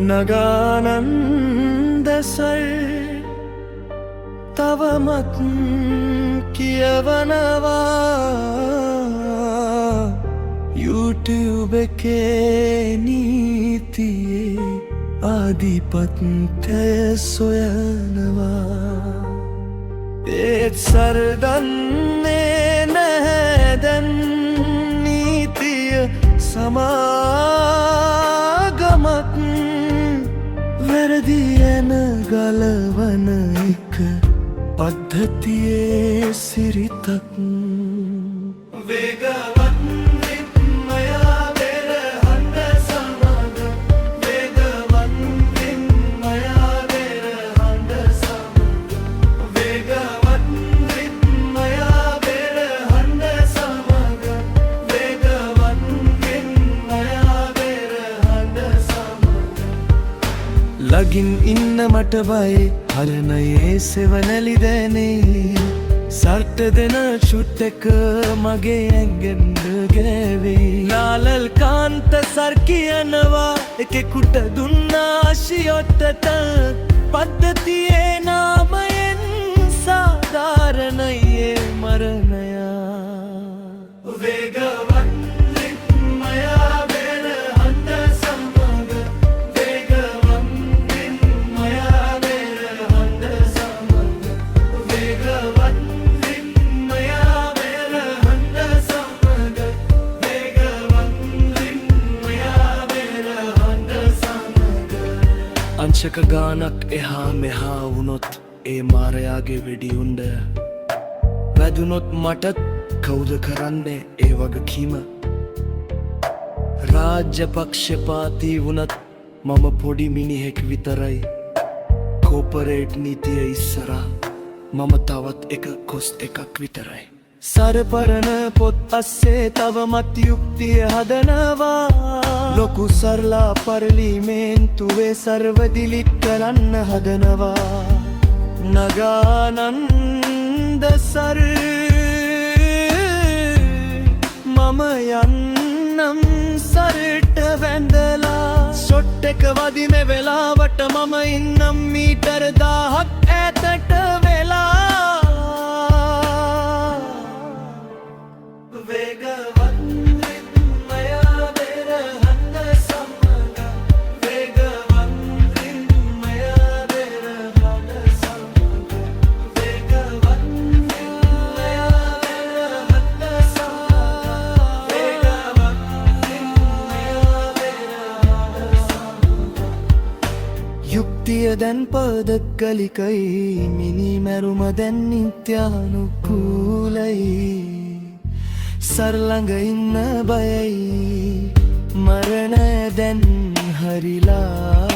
නගානන්ද sir තවමත් කියවනවා YouTube එකේ නීතියේ ආධිපත්‍යය සොයනවා ඒත් සර් දන්නේ නැහැ දැන් නීතිය සමාගමත් වැරදි යන ගලවන එක පද්ධතියේ සිරිතක් වේගවත් ලගින් ඉන්න මට බයි හරණයේ සෙවනැලි දැනේ සර්ට දෙන ෂුට් එක මගේ ඇඟෙන්ද ගෑවේ ලාලල් කාන්ත සර් කියනවා එකෙකුට දුන්නා ආශියොට්ටට පද්ධතියේ නාමයෙන් සාධාරණයේ මරණයා වේගවත් අංශක ගානක් එහා මෙහා වුණොත් ඒ මාරයාගේ වෙඩිඋණ්ඩ වැදුනොත් මටත් කවුද කරන්නේ ඒ වගකීම රාජ්‍ය පක්ෂපාතී වුණත් මම පොඩි මිනිහෙක් විතරයි කෝපරේට් නීතිය ඉස්සරහා මම තවත් එක කොස් එකක් විතරයි සරපරණ පොත් අස්සේ තවමත් යුක්තිය හදනවා ලොකු සරලා පර්ලිමේන්තුවේ සර්ව දිලිට් කරන්න හදනවා නගානන්ද සර් මම යන්නම් සර්ට වැඳලා ෂොට් එක වදින වෙලාවට මම ඉන්නම් මීටර් 1000ක් ඈතට වෙලා යුක්තිය දැන් පදකලිකයි මිනි මැරුම දැන් නිත්‍යානුකූලයි සර් ළඟ ඉන්න බයයි මරණය දැන් හරිලා